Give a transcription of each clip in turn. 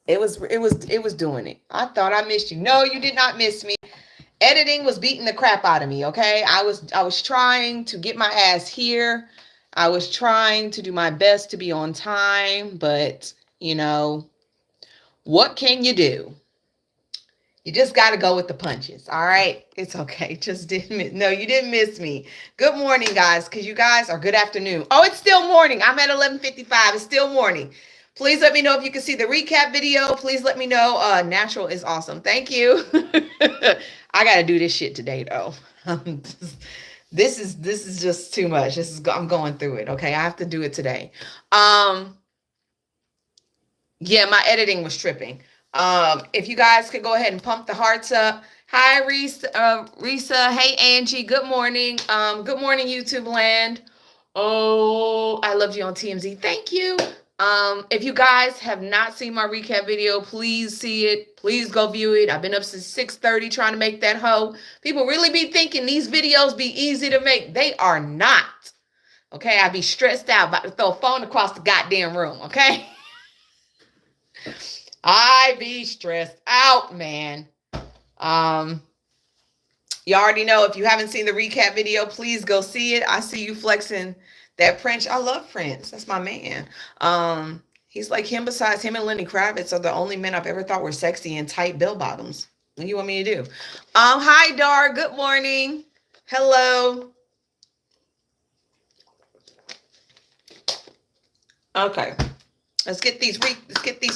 It was doing it. I thought I missed you. No, you did not miss me. Editing was beating the crap out of me, okay? I was trying to get my ass here. I was trying to do my best to be on time, but what can you do? You just got to go with the punches. All right. It's okay. Just didn't miss. No, you didn't miss me. Good morning, guys, because you guys are good afternoon. Oh, it's still morning. I'm at 11:55. It's still morning. Please let me know if you can see the recap video. Please let me know. Natural is awesome. Thank you. I got to do this shit today, though. This is just too much. I'm going through it. Okay. I have to do it today. Yeah, my editing was tripping. If you guys could go ahead and pump the hearts up. Hi, Risa. Hey, Angie. Good morning. Good morning, YouTube land. Oh, I loved you on TMZ. Thank you. If you guys have not seen my recap video, please see it. Please go view it. I've been up since 6:30 trying to make that hoe. People really be thinking these videos be easy to make. They are not. Okay, I be stressed out about to throw a phone across the goddamn room. Okay. I be stressed out, man. You already know, if you haven't seen the recap video, please go see it. I see you flexing that Prince. I love Prince. That's my man. He's like him. Besides him and Lenny Kravitz are the only men I've ever thought were sexy in tight bell bottoms. What do you want me to do? Hi, Dar. Good morning. Hello. Okay. Let's get these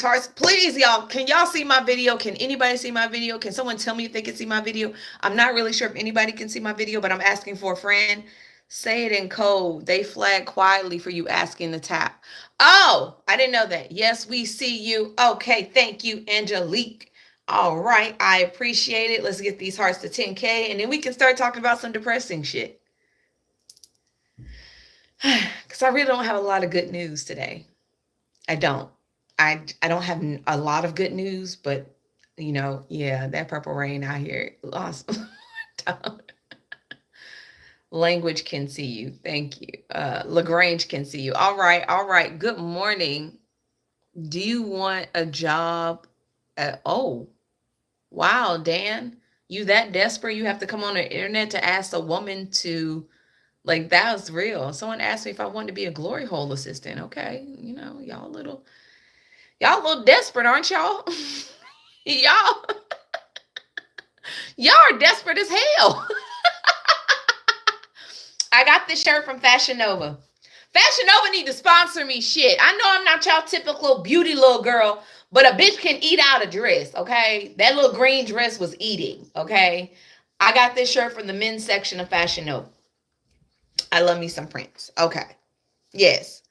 hearts. Please, y'all. Can y'all see my video? Can anybody see my video? Can someone tell me if they can see my video? I'm not really sure if anybody can see my video, but I'm asking for a friend. Say it in code. They flag quietly for you asking to tap. Oh, I didn't know that. Yes, we see you. Okay, thank you, Angelique. All right, I appreciate it. Let's get these hearts to 10K, and then we can start talking about some depressing shit. Because I really don't have a lot of good news today. I don't have a lot of good news, but yeah, that purple rain out here, awesome. Language can see you. Thank you. LaGrange can see you. All right. Good morning. Do you want a job oh, wow, Dan, you that desperate you have to come on the internet to ask a woman to, like, that was real. Someone asked me if I wanted to be a glory hole assistant. Okay. Y'all a little desperate, aren't y'all? y'all are desperate as hell. I got this shirt from Fashion Nova. Fashion Nova need to sponsor me. Shit. I know I'm not y'all typical beauty little girl, but a bitch can eat out a dress. Okay. That little green dress was eating. Okay. I got this shirt from the men's section of Fashion Nova. I love me some Prince. Okay. Yes.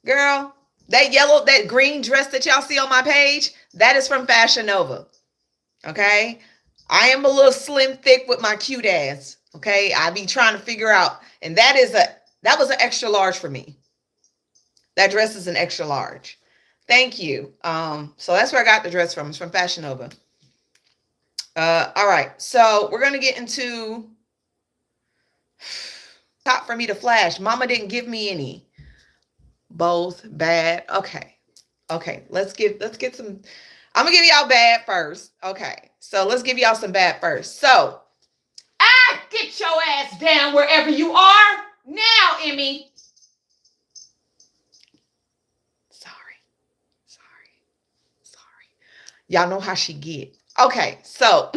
Girl, that green dress that y'all see on my page, that is from Fashion Nova. Okay. I am a little slim thick with my cute ass. Okay. I be trying to figure out. And that was an extra large for me. That dress is an extra large. Thank you. So that's where I got the dress from. It's from Fashion Nova. All right. So we're going to get into top for me to flash. Mama didn't give me any. Both bad. Okay. Let's get some. I'm gonna give y'all bad first. Okay. So let's give y'all some bad first. So get your ass down wherever you are now, Emmy. Sorry. Y'all know how she get. Okay. So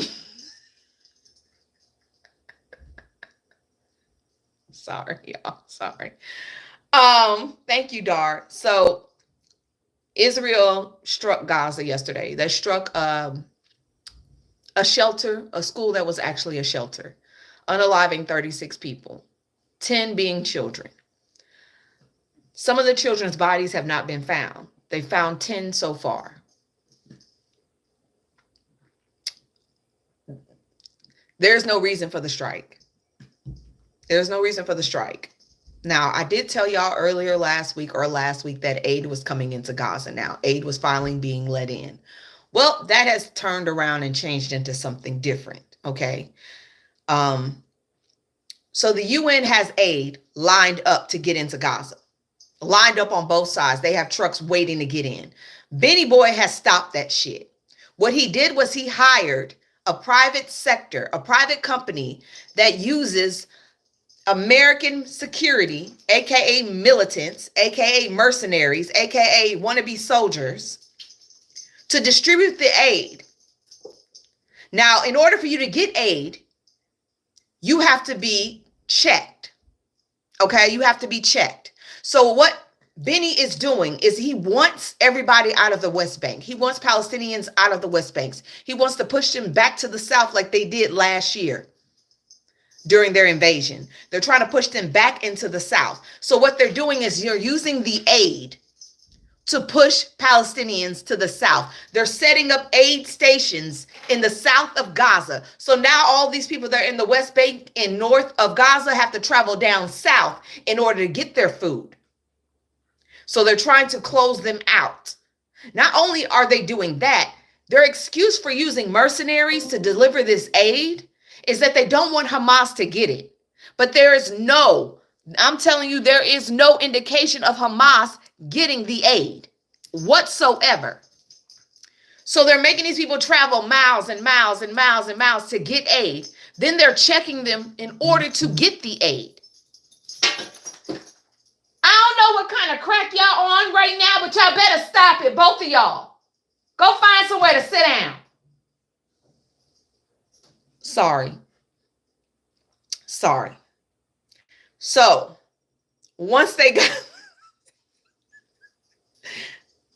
sorry, y'all. Sorry. Thank you, Dar. So Israel struck Gaza yesterday. They struck a shelter, a school that was actually a shelter, unaliving 36 people, 10 being children. Some of the children's bodies have not been found. They found 10 so far. There's no reason for the strike. Now, I did tell y'all earlier last week that aid was coming into Gaza now. Aid was finally being let in. Well, that has turned around and changed into something different, okay? So the UN has aid lined up to get into Gaza. lined up on both sides. They have trucks waiting to get in. Benny Boy has stopped that shit. What he did was he hired a private sector, a private company that uses American security, aka militants, aka mercenaries, aka wannabe soldiers, to distribute the aid. Now, in order for you to get aid, you have to be checked. Okay, you have to be checked. So what Benny is doing is he wants everybody out of the West Bank. He wants Palestinians out of the West Banks. He wants to push them back to the South like they did last year during their invasion. They're trying to push them back into the South. So what they're doing is you're using the aid to push Palestinians to the South. They're setting up aid stations in the south of Gaza. So now all these people that are in the West Bank and north of Gaza have to travel down south in order to get their food. So they're trying to close them out. Not only are they doing that, their excuse for using mercenaries to deliver this aid is that they don't want Hamas to get it. But I'm telling you, there is no indication of Hamas getting the aid whatsoever. So they're making these people travel miles and miles and miles and miles to get aid. Then they're checking them in order to get the aid. I don't know what kind of crack y'all on right now, but y'all better stop it, both of y'all. Go find somewhere to sit down. Sorry. So once they got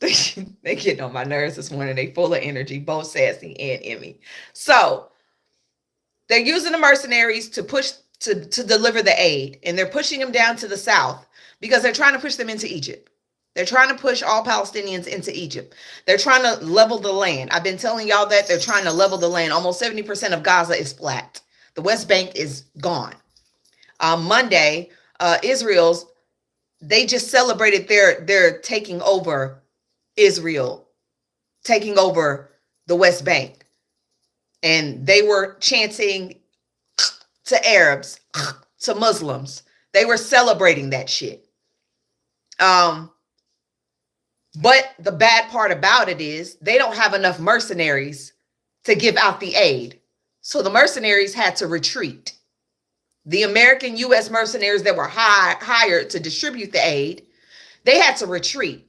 they getting on my nerves this morning. They full of energy, both Sassy and Emmy. So they're using the mercenaries to push to deliver the aid, and they're pushing them down to the south because they're trying to push them into Egypt. They're trying to push all Palestinians into Egypt. They're trying to level the land. I've been telling y'all that they're trying to level the land. Almost 70% of Gaza is flat. The West Bank is gone. Monday, they just celebrated their taking over Israel, taking over the West Bank. And they were chanting to Arabs, to Muslims. They were celebrating that shit. But the bad part about it is they don't have enough mercenaries to give out the aid. So the mercenaries had to retreat. The American U.S. mercenaries that were hired to distribute the aid, they had to retreat.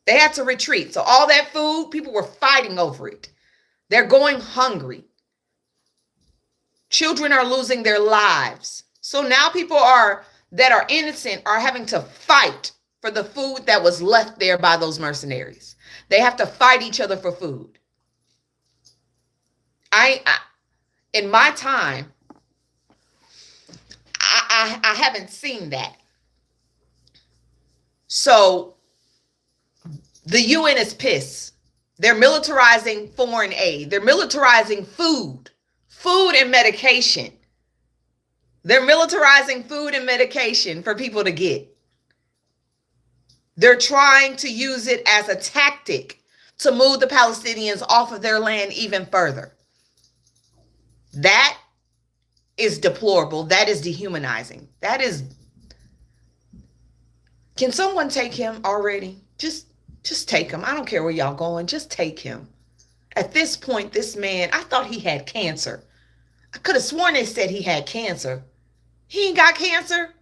They had to retreat. So all that food, people were fighting over it. They're going hungry. Children are losing their lives. So now people that are innocent are having to fight for the food that was left there by those mercenaries. They have to fight each other for food. In my time, I haven't seen that. So the UN is pissed. They're militarizing foreign aid. They're militarizing food and medication. They're militarizing food and medication for people to get. They're trying to use it as a tactic to move the Palestinians off of their land even further. That is deplorable. That is dehumanizing. Can someone take him already? Just take him. I don't care where y'all going. Just take him. At this point, this man, I thought he had cancer. I could have sworn they said he had cancer. He ain't got cancer.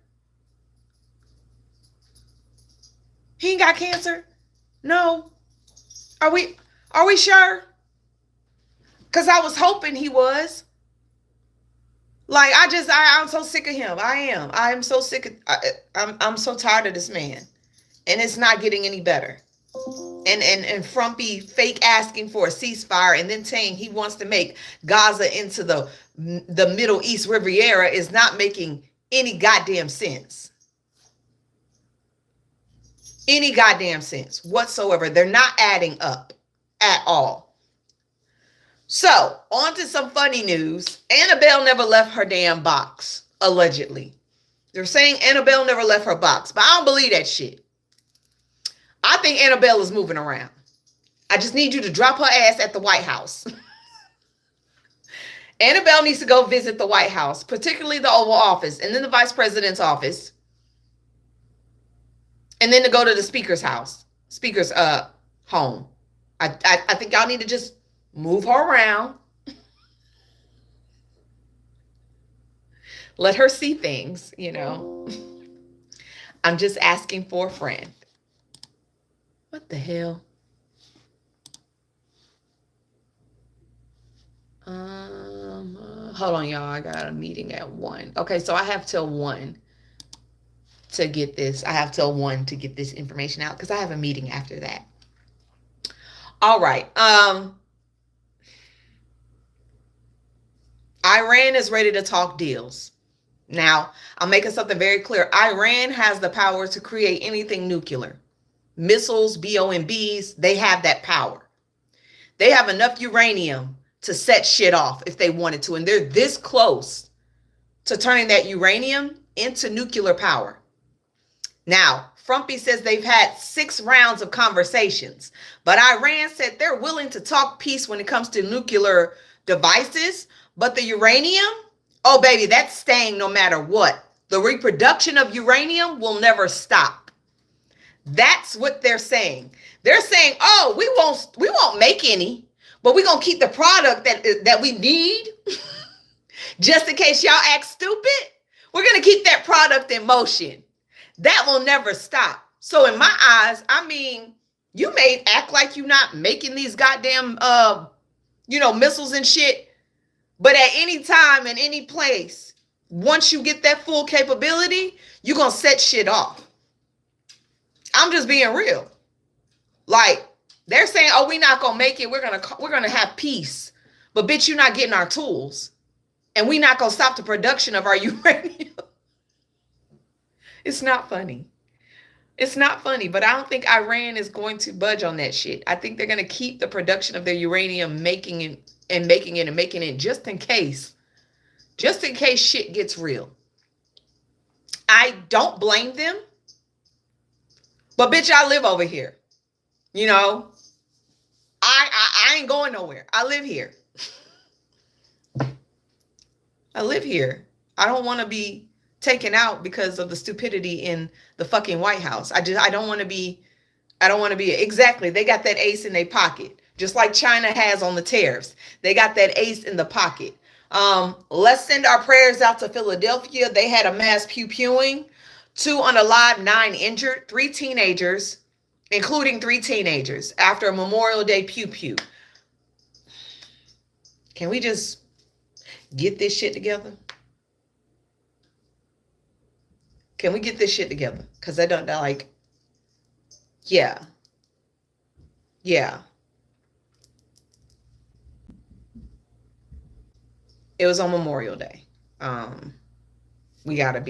He ain't got cancer. No. Are we sure? Because I was hoping he was. Like, I'm so sick of him. I am so sick of, I'm so tired of this man. And it's not getting any better. And Frumpy fake asking for a ceasefire and then saying he wants to make Gaza into the Middle East Riviera is not making any goddamn sense. Any goddamn sense whatsoever. They're not adding up at all. So, on to some funny news. Annabelle never left her damn box, allegedly. They're saying Annabelle never left her box, but I don't believe that shit. I think Annabelle is moving around. I just need you to drop her ass at the White House. Annabelle needs to go visit the White House, particularly the Oval Office, and then the Vice President's office. and then to go to the speaker's home. I think y'all need to just move her around. Let her see things, you know. I'm just asking for a friend. What the hell? Hold on, y'all. I got a meeting at 1. Okay, so I have till 1 to get this. I have till 1 to get this information out because I have a meeting after that. All right. Iran is ready to talk deals. Now, I'm making something very clear. Iran has the power to create anything nuclear. Missiles, BOMBs, they have that power. They have enough uranium to set shit off if they wanted to. And they're this close to turning that uranium into nuclear power. Now, Frumpy says they've had 6 rounds of conversations, but Iran said they're willing to talk peace when it comes to nuclear devices. But the uranium, oh, baby, that's staying no matter what. The reproduction of uranium will never stop. That's what they're saying. They're saying, oh, we won't make any, but we're going to keep the product that we need just in case y'all act stupid. We're going to keep that product in motion. That will never stop. So in my eyes, I mean, you may act like you're not making these goddamn, missiles and shit. But at any time, in any place, once you get that full capability, you're going to set shit off. I'm just being real. Like, they're saying, oh, we're not going to make it. We're going to have peace. But bitch, you're not getting our tools. And we're not going to stop the production of our uranium. It's not funny. It's not funny, but I don't think Iran is going to budge on that shit. I think they're going to keep the production of their uranium, making it just in case shit gets real. I don't blame them, but bitch, I live over here. You know, I ain't going nowhere. I live here. I live here. I don't want to be taken out because of the stupidity in the fucking White House. I don't want to be exactly. They got that ace in their pocket, just like China has on the tariffs. They got that ace in the pocket. Let's send our prayers out to Philadelphia. They had a mass pew-pewing, 2 unalive, 9 injured, 3 teenagers, including 3 teenagers after a Memorial Day pew-pew. Can we just get this shit together? Can we get this shit together? Because they don't, they're like, yeah. It was on Memorial Day. We gotta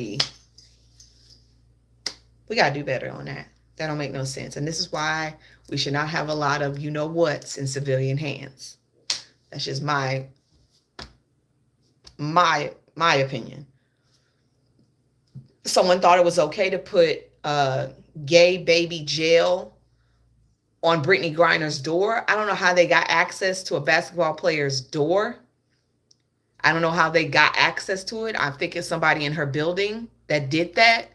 do better on that. That don't make no sense. And this is why we should not have a lot of you-know-whats in civilian hands. That's just my opinion. Someone thought it was okay to put gay baby jail on Brittany Griner's door. I don't know how they got access to a basketball player's door. I don't know how they got access to it. I think it's somebody in her building that did that,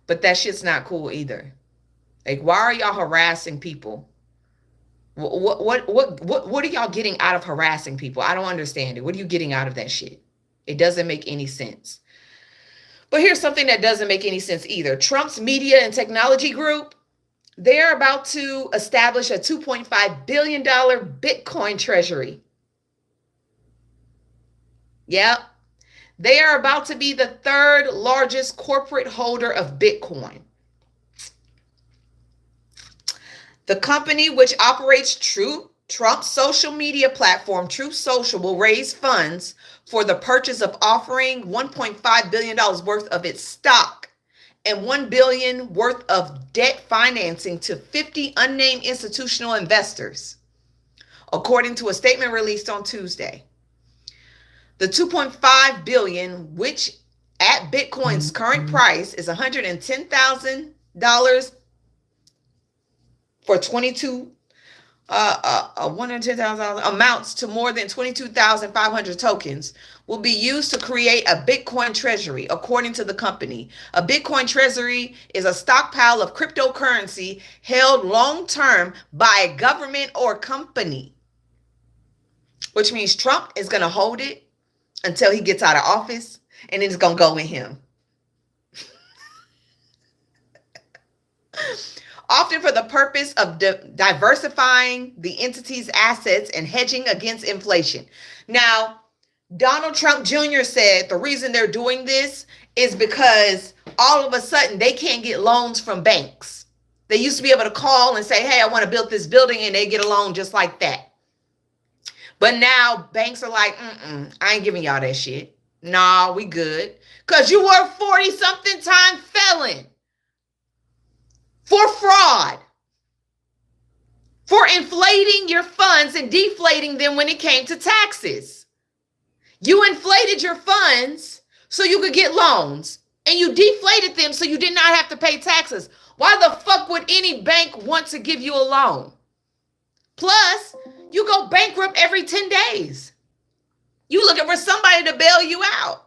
but that shit's not cool either. Like, why are y'all harassing people? What are y'all getting out of harassing people? I don't understand it. What are you getting out of that shit? It doesn't make any sense. But here's something that doesn't make any sense either. Trump's media and technology group, they're about to establish a $2.5 billion Bitcoin treasury. Yep. They are about to be the 3rd largest corporate holder of Bitcoin. The company, which operates Trump's social media platform, Truth Social, will raise funds for the purchase of offering $1.5 billion worth of its stock and $1 billion worth of debt financing to 50 unnamed institutional investors, according to a statement released on Tuesday. The $2.5 billion, which at Bitcoin's current price is $110,000 for 22 $110,000 amounts to more than 22,500 tokens will be used to create a Bitcoin treasury, according to the company. A Bitcoin treasury is a stockpile of cryptocurrency held long-term by a government or company, which means Trump is going to hold it until he gets out of office, and then it's going to go with him. Often for the purpose of diversifying the entity's assets and hedging against inflation. Now, Donald Trump Jr. said the reason they're doing this is because all of a sudden they can't get loans from banks. They used to be able to call and say, hey, I want to build this building, and they get a loan just like that. But now banks are like, I ain't giving y'all that shit. Nah, we good. Because you were a 40-something time felon. For fraud, for inflating your funds and deflating them when it came to taxes. You inflated your funds so you could get loans, and you deflated them so you did not have to pay taxes. Why the fuck would any bank want to give you a loan? Plus, you go bankrupt every 10 days. You looking for somebody to bail you out.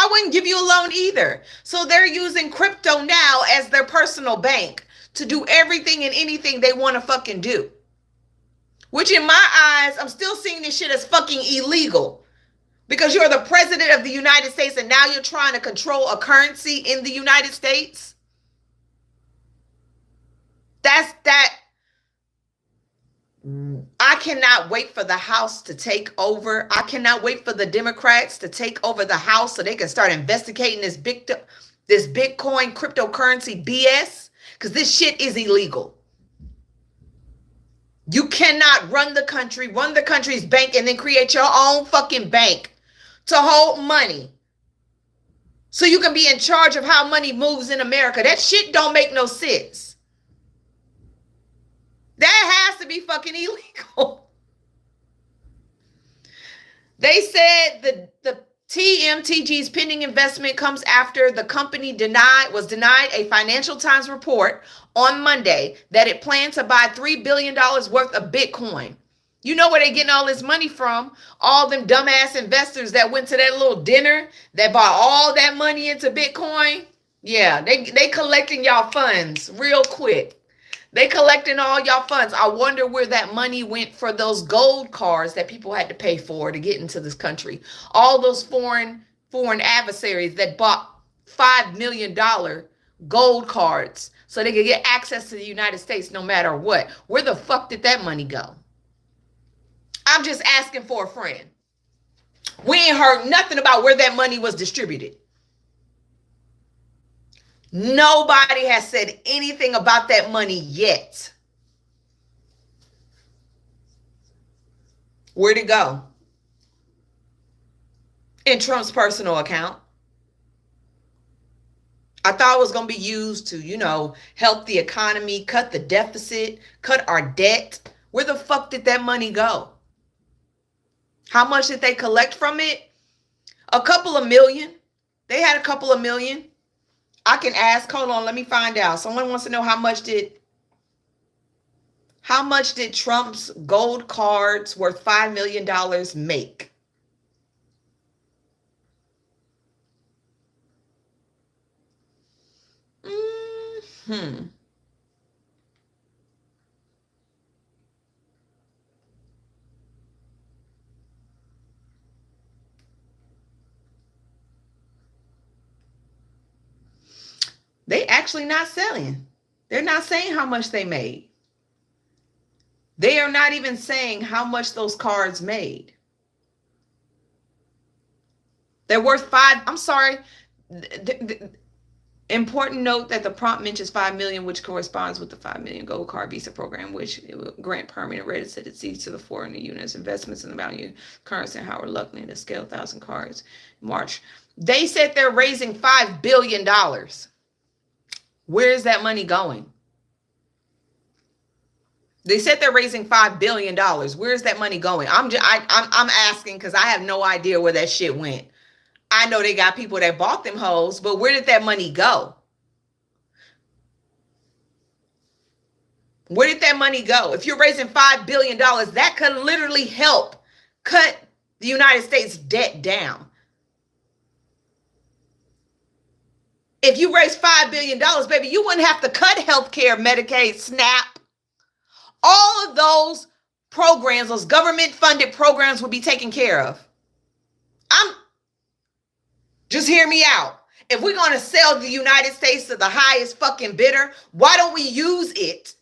I wouldn't give you a loan either. So they're using crypto now as their personal bank to do everything and anything they want to fucking do. Which in my eyes, I'm still seeing this shit as fucking illegal. Because you're the president of the United States and now you're trying to control a currency in the United States. I cannot wait for the House to take over. I cannot wait for the Democrats to take over the House so they can start investigating this Bitcoin cryptocurrency BS, because this shit is illegal. You cannot run the country's bank, and then create your own fucking bank to hold money so you can be in charge of how money moves in America. That shit don't make no sense. That has to be fucking illegal. They said the TMTG's pending investment comes after the company was denied a Financial Times report on Monday that it planned to buy $3 billion worth of Bitcoin. You know where they getting all this money from? All them dumbass investors that went to that little dinner that bought all that money into Bitcoin. Yeah, they collecting y'all funds real quick. They collecting all y'all funds. I wonder where that money went for those gold cards that people had to pay for to get into this country. All those foreign adversaries that bought $5 million gold cards so they could get access to the United States no matter what. Where the fuck did that money go? I'm just asking for a friend. We ain't heard nothing about where that money was distributed. Nobody has said anything about that money yet. Where'd it go? In Trump's personal account. I thought it was going to be used to, help the economy, cut the deficit, cut our debt. Where the fuck did that money go? How much did they collect from it? A couple of million. They had a couple of million. I can ask, hold on, let me find out. Someone wants to know how much did Trump's gold cards worth $5 million make? They actually not selling. They're not saying how much they made. They are not even saying how much those cards made. They're worth important note that the prompt mentions 5 million, which corresponds with the 5 million gold card visa program, which it will grant permanent residency to the foreign units, investments in the value currency, and how reluctant to scale 1,000 cards in March. They said they're raising $5 billion. Where is that money going? They said they're raising $5 billion. Where is that money going? I'm asking because I have no idea where that shit went. I know they got people that bought them hoes, but where did that money go? Where did that money go? If you're raising $5 billion, that could literally help cut the United States debt down. If you raise $5 billion, baby, you wouldn't have to cut healthcare, Medicaid, SNAP. All of those programs, those government funded programs would be taken care of. Just hear me out. If we're going to sell the United States to the highest fucking bidder, why don't we use it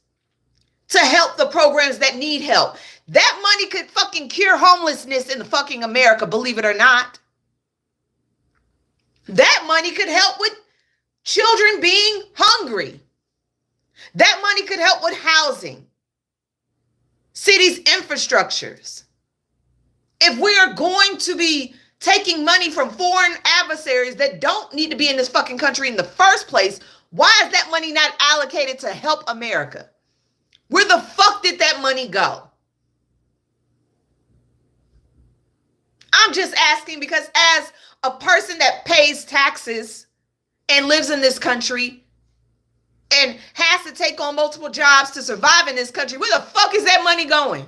to help the programs that need help? That money could fucking cure homelessness in the fucking America, believe it or not. That money could help with children being hungry. That money could help with housing, cities' infrastructures. If we are going to be taking money from foreign adversaries that don't need to be in this fucking country in the first place, why is that money not allocated to help America? Where the fuck did that money go? I'm just asking because as a person that pays taxes and lives in this country and has to take on multiple jobs to survive in this country, where the fuck is that money going?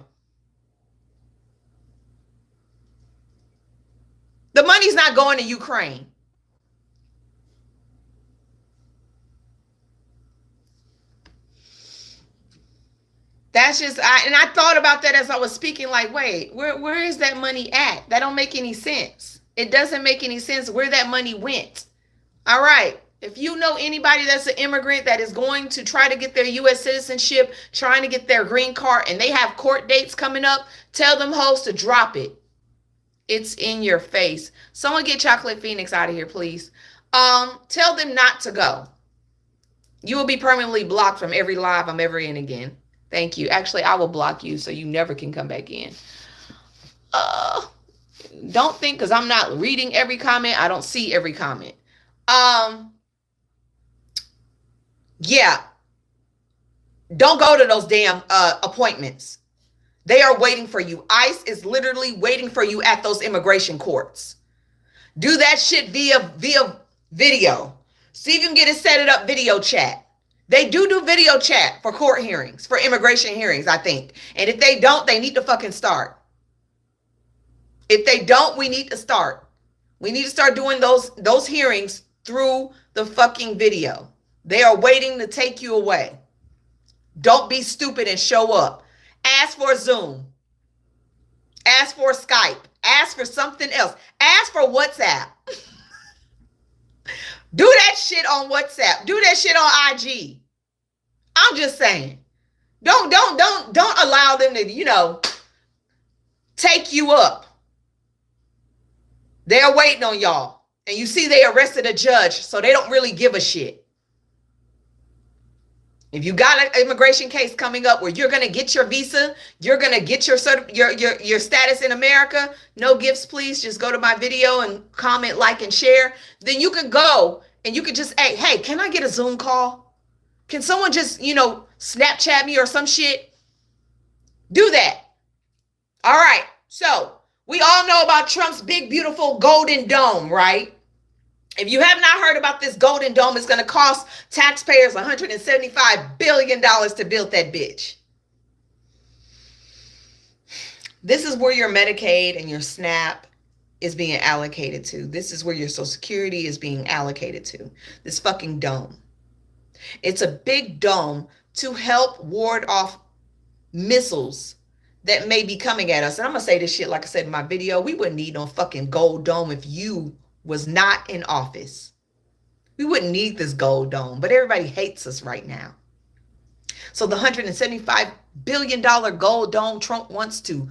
The money's not going to Ukraine. That's just, I thought about that as I was speaking, like, wait, where is that money at? That don't make any sense. It doesn't make any sense where that money went. All right. If you know anybody that's an immigrant that is going to try to get their U.S. citizenship, trying to get their green card, and they have court dates coming up, tell them hoes to drop it. It's in your face. Someone get Chocolate Phoenix out of here, please. Tell them not to go. You will be permanently blocked from every live I'm ever in again. Thank you. Actually, I will block you so you never can come back in. Don't think because I'm not reading every comment, I don't see every comment. Yeah. Don't go to those damn appointments. They are waiting for you. ICE is literally waiting for you at those immigration courts. Do that shit via video. See if you can get it set it up video chat. They do video chat for court hearings, for immigration hearings, I think. And if they don't, they need to fucking start. If they don't, we need to start. We need to start doing those hearings through the fucking video. They are waiting to take you away. Don't be stupid and show up. Ask for Zoom. Ask for Skype. Ask for something else. Ask for WhatsApp. Do that shit on WhatsApp. Do that shit on IG. I'm just saying. Don't allow them to, take you up. They're waiting on y'all. And you see they arrested a judge, so they don't really give a shit. If you got an immigration case coming up where you're going to get your visa, you're going to get your status in America, no gifts, please. Just go to my video and comment, like, and share. Then you can go and you can just, hey, can I get a Zoom call? Can someone just, Snapchat me or some shit? Do that. All right. So we all know about Trump's big, beautiful golden dome, right? If you have not heard about this golden dome, it's going to cost taxpayers $175 billion to build that bitch. This is where your Medicaid and your SNAP is being allocated to. This is where your Social Security is being allocated to. This fucking dome. It's a big dome to help ward off missiles that may be coming at us. And I'm going to say this shit, like I said in my video, we wouldn't need no fucking gold dome if you was not in office. We wouldn't need this gold dome, but everybody hates us right now. So the $175 billion gold dome Trump wants to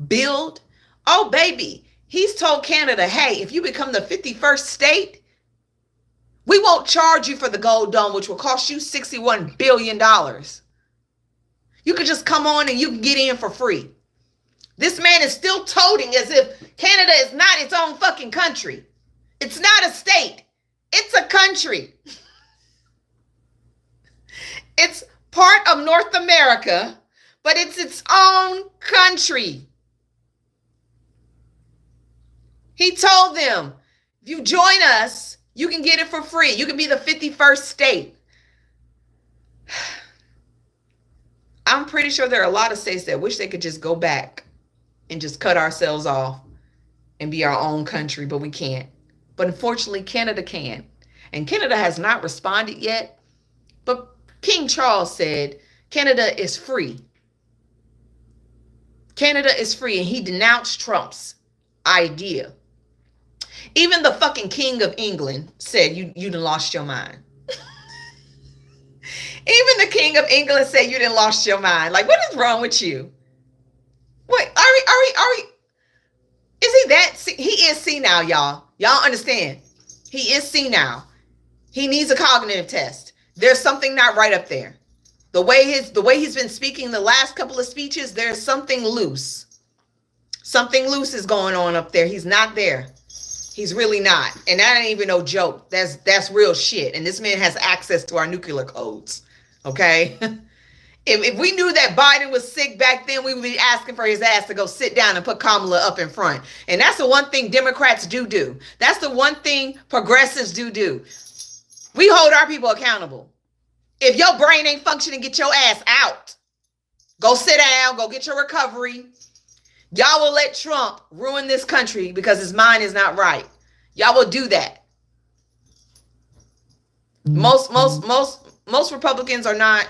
build, oh baby, he's told Canada, hey, if you become the 51st state, we won't charge you for the gold dome, which will cost you $61 billion. You can just come on and you can get in for free. This man is still toting as if Canada is not its own fucking country. It's not a state. It's a country. It's part of North America, but it's its own country. He told them, if you join us, you can get it for free. You can be the 51st state. I'm pretty sure there are a lot of states that wish they could just go back and just cut ourselves off and be our own country, but we can't. But unfortunately, Canada can. And Canada has not responded yet. But King Charles said Canada is free. Canada is free, and he denounced Trump's idea. Even the fucking King of England said you done lost your mind. Even the King of England said you done lost your mind. Like, what is wrong with you? Wait, are we? Is he that? He is senile, y'all. Y'all understand? He is senile. He needs a cognitive test. There's something not right up there. The way he's been speaking the last couple of speeches, there's something loose. Something loose is going on up there. He's not there. He's really not. And that ain't even no joke. That's real shit. And this man has access to our nuclear codes. Okay? If we knew that Biden was sick back then, we would be asking for his ass to go sit down and put Kamala up in front. And that's the one thing Democrats do. That's the one thing progressives do. We hold our people accountable. If your brain ain't functioning, get your ass out. Go sit down. Go get your recovery. Y'all will let Trump ruin this country because his mind is not right. Y'all will do that. Most Republicans are not.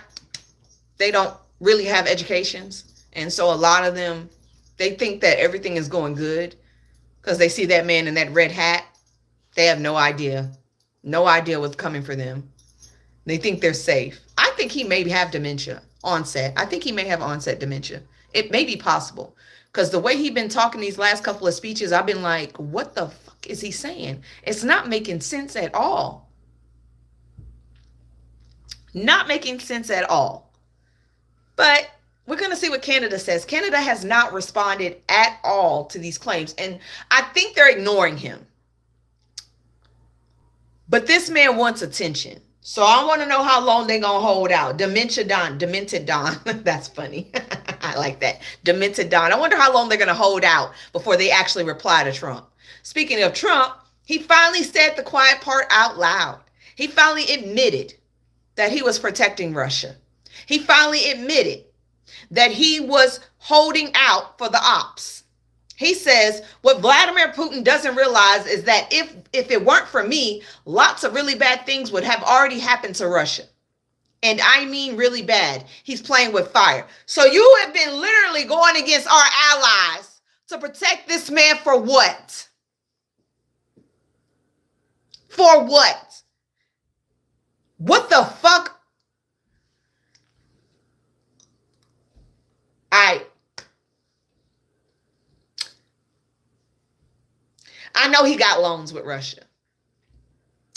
They don't really have educations. And so a lot of them, they think that everything is going good because they see that man in that red hat. They have no idea. No idea what's coming for them. They think they're safe. I think he may have dementia onset. I think he may have onset dementia. It may be possible because the way he's been talking these last couple of speeches, I've been like, what the fuck is he saying? It's not making sense at all. Not making sense at all. But we're going to see what Canada says. Canada has not responded at all to these claims. And I think they're ignoring him. But this man wants attention. So I want to know how long they're going to hold out. Demented Don. That's funny. I like that. Demented Don. I wonder how long they're going to hold out before they actually reply to Trump. Speaking of Trump, he finally said the quiet part out loud. He finally admitted that he was protecting Russia. He finally admitted that he was holding out for the ops. He says, what Vladimir Putin doesn't realize is that if it weren't for me, lots of really bad things would have already happened to Russia. And I mean really bad. He's playing with fire. So you have been literally going against our allies to protect this man for what? For what? What the fuck? I know he got loans with Russia.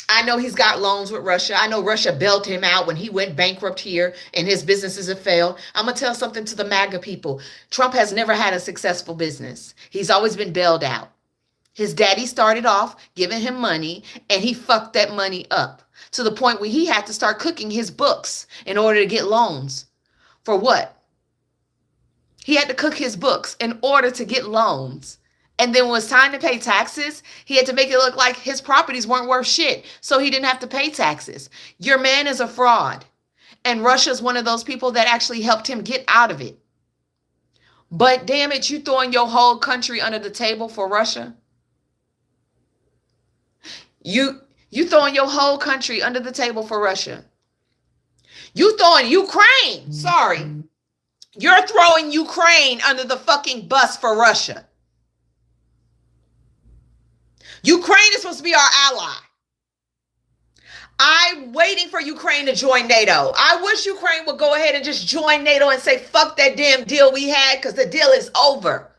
I know he's got loans with Russia. I know Russia bailed him out when he went bankrupt here and his businesses have failed. I'm going to tell something to the MAGA people. Trump has never had a successful business. He's always been bailed out. His daddy started off giving him money and he fucked that money up to the point where he had to start cooking his books in order to get loans. For what? He had to cook his books in order to get loans. And then when it was time to pay taxes, he had to make it look like his properties weren't worth shit. So he didn't have to pay taxes. Your man is a fraud. And Russia's one of those people that actually helped him get out of it. But damn it, you throwing your whole country under the table for Russia? You throwing your whole country under the table for Russia. You throwing Ukraine. Sorry. You're throwing Ukraine under the fucking bus for Russia. Ukraine is supposed to be our ally. I'm waiting for Ukraine to join NATO. I wish Ukraine would go ahead and just join NATO and say, fuck that damn deal we had because the deal is over.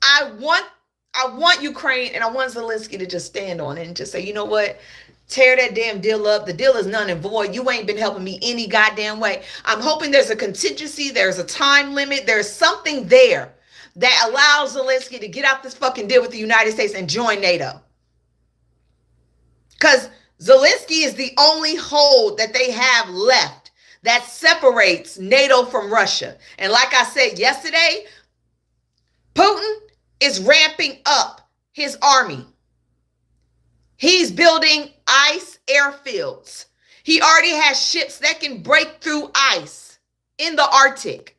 I want Ukraine and I want Zelensky to just stand on it and just say, you know what? Tear that damn deal up. The deal is none and void. You ain't been helping me any goddamn way. I'm hoping there's a contingency. There's a time limit. There's something there that allows Zelensky to get out this fucking deal with the United States and join NATO. Because Zelensky is the only hold that they have left that separates NATO from Russia. And like I said yesterday, Putin is ramping up his army. He's building ice airfields. He already has ships that can break through ice in the Arctic.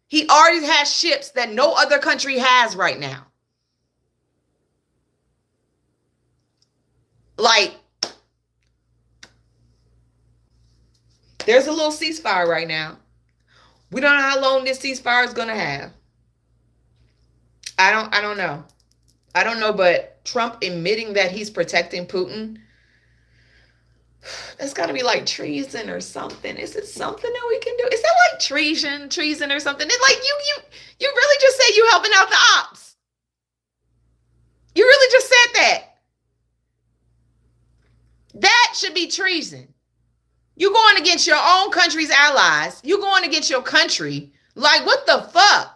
He already has ships that no other country has right now. Like, there's a little ceasefire right now. We don't know how long this ceasefire is going to have. I don't know. I don't know, but Trump admitting that he's protecting Putin, that's got to be like treason or something. Is it something that we can do? Is that like treason or something? It's like you really just said you helping out the ops. You really just said that. That should be treason. You're going against your own country's allies. You're going against your country. Like, what the fuck?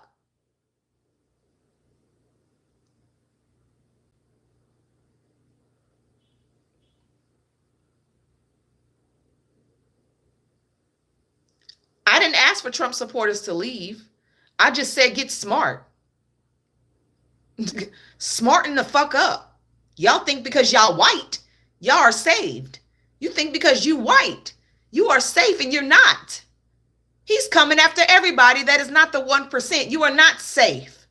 I didn't ask for Trump supporters to leave. I just said get smart. Smarten the fuck up. Y'all think because y'all white, y'all are saved. You think because you white, you are safe, and you're not. He's coming after everybody that is not the 1%. You are not safe.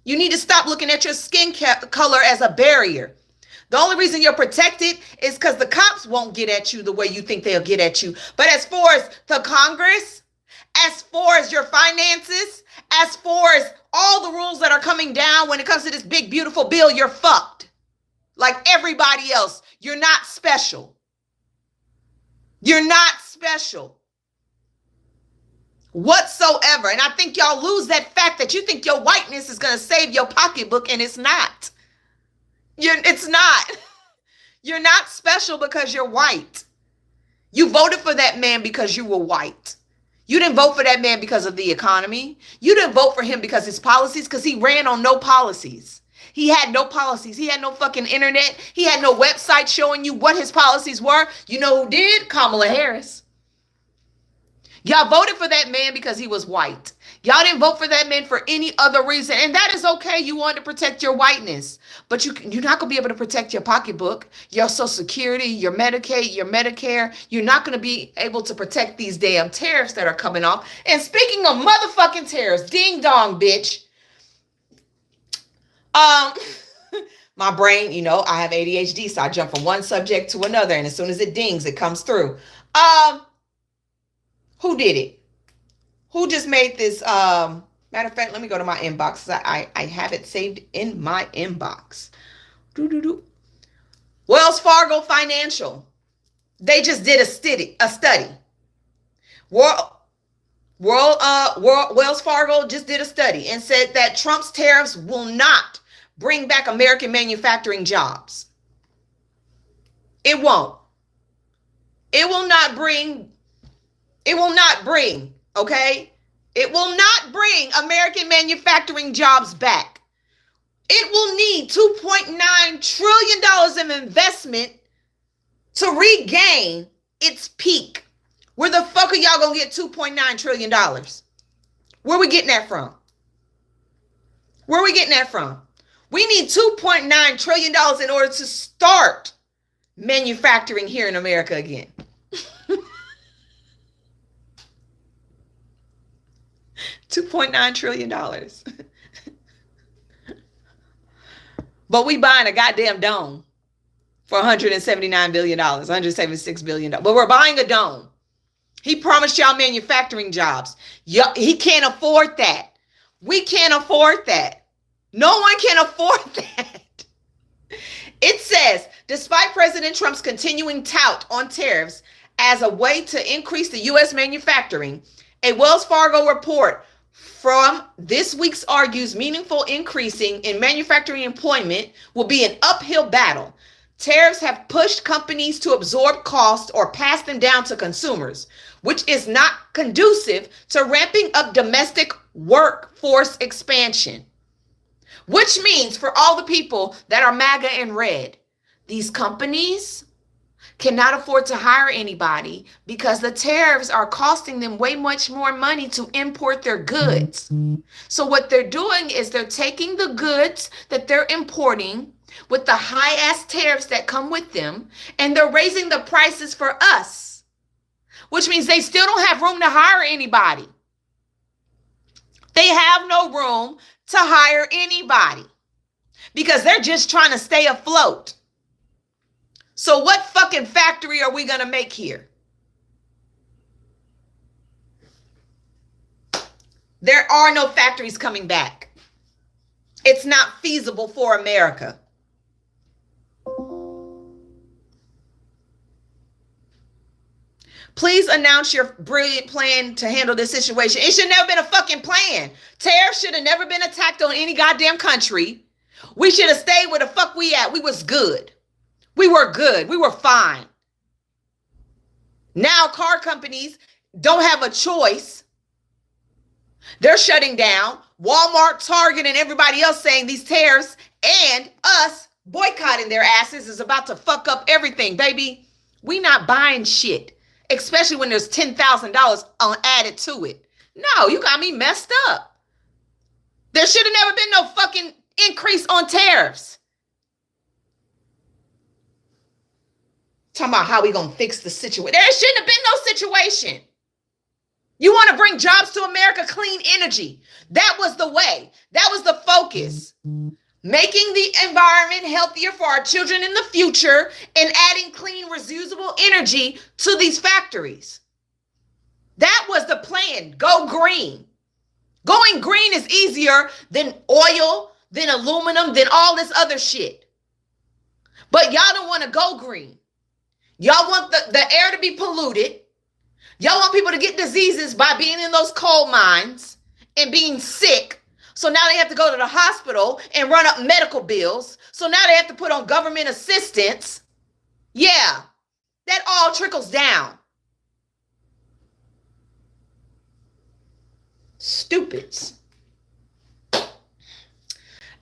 You need to stop looking at your skin color as a barrier. The only reason you're protected is because the cops won't get at you the way you think they'll get at you. But as far as the Congress, as far as your finances, as far as all the rules that are coming down when it comes to this big, beautiful bill, you're fucked. Like everybody else, you're not special. You're not special whatsoever. And I think y'all lose that fact that you think your whiteness is going to save your pocketbook, and it's not. It's not. You're not special because you're white. You voted for that man because you were white. You didn't vote for that man because of the economy. You didn't vote for him because his policies, because he ran on no policies. He had no policies. He had no fucking internet. He had no website showing you what his policies were. You know who did? Kamala Harris. Y'all voted for that man because he was white. Y'all didn't vote for that man for any other reason. And that is okay. You wanted to protect your whiteness. But you're not going to be able to protect your pocketbook, your Social Security, your Medicaid, your Medicare. You're not going to be able to protect these damn tariffs that are coming off. And speaking of motherfucking tariffs, ding dong, bitch. My brain, you know, I have ADHD, so I jump from one subject to another. And as soon as it dings, it comes through. Who did it? Who just made this? Matter of fact, let me go to my inbox. I have it saved in my inbox. Wells Fargo Financial. They just did a study. Wells Fargo just did a study and said that Trump's tariffs will not bring back American manufacturing jobs. It won't. It will not bring, okay? It will not bring American manufacturing jobs back. It will need $2.9 trillion of investment to regain its peak. Where the fuck are y'all gonna get $2.9 trillion? Where are we getting that from? Where are we getting that from? We need $2.9 trillion in order to start manufacturing here in America again. $2.9 trillion. But we buying a goddamn dome for $179 billion, $176 billion. But we're buying a dome. He promised y'all manufacturing jobs. He can't afford that. We can't afford that. No one can afford that. It says, despite President Trump's continuing tout on tariffs as a way to increase the U.S. manufacturing, a Wells Fargo report from this week's argues meaningful increasing in manufacturing employment will be an uphill battle. Tariffs have pushed companies to absorb costs or pass them down to consumers, which is not conducive to ramping up domestic workforce expansion. Which means for all the people that are MAGA and red, these companies cannot afford to hire anybody because the tariffs are costing them way much more money to import their goods. So what they're doing is they're taking the goods that they're importing with the high ass tariffs that come with them, and they're raising the prices for us. which means they still don't have room to hire anybody. They have no room to hire anybody because they're just trying to stay afloat. So what fucking factory are we going to make here? There are no factories coming back. It's not feasible for America. Please announce your brilliant plan to handle this situation. It should never been a fucking plan. Tariffs should have never been attacked on any goddamn country. We should have stayed where the fuck we at. We was good. We were good. We were fine. Now car companies don't have a choice. They're shutting down. Walmart, Target, and everybody else saying these tariffs and us boycotting their asses is about to fuck up everything, baby. We not buying shit, especially when there's $10,000 added to it. No, you got me messed up. There should have never been no fucking increase on tariffs. Talking about how we gonna fix the situation. There shouldn't have been no situation. You want to bring jobs to America, clean energy. That was the way. That was the focus. Making the environment healthier for our children in the future and adding clean, reusable energy to these factories. That was the plan. Go green. Going green is easier than oil, than aluminum, than all this other shit. But y'all don't want to go green. Y'all want the air to be polluted. Y'all want people to get diseases by being in those coal mines and being sick. So now they have to go to the hospital and run up medical bills. So now they have to put on government assistance. Yeah, that all trickles down. Stupids.